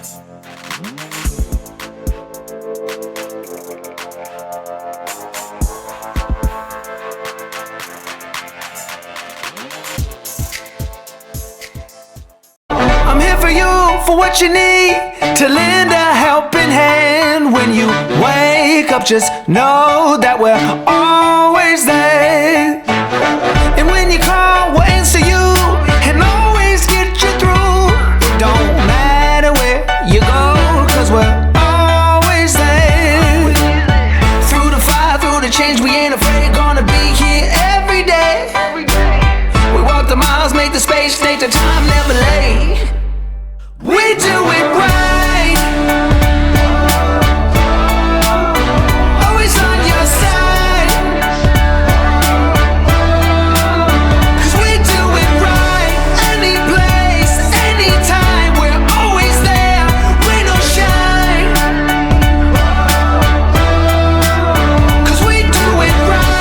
I'm here for you, for what you need, to lend a helping hand. When you wake up, just know that we're always there. And when you call, we'll answer you and always get you through. Don't matter where you go, cause we're always there. Through the fire, through the change, we ain't afraid, gonna be here every day. We walk the miles, make the space, take the time, never late. We do it right, always on your side, 'cause we do it right, any place, anytime, we're always there, rain or shine, 'cause we do it right.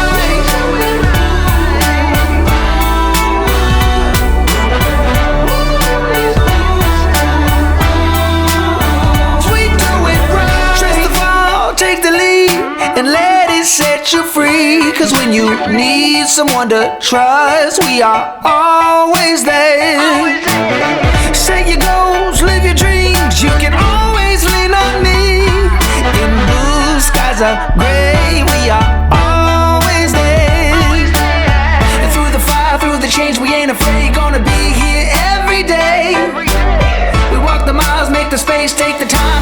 Take the lead and let it set you free. Cause when you need someone to trust, we are always there. Set your goals, live your dreams, you can always lean on me. In blue skies are gray, we are always there. And through the fire, through the change, we ain't afraid, gonna be here every day. We walk the miles, make the space, take the time,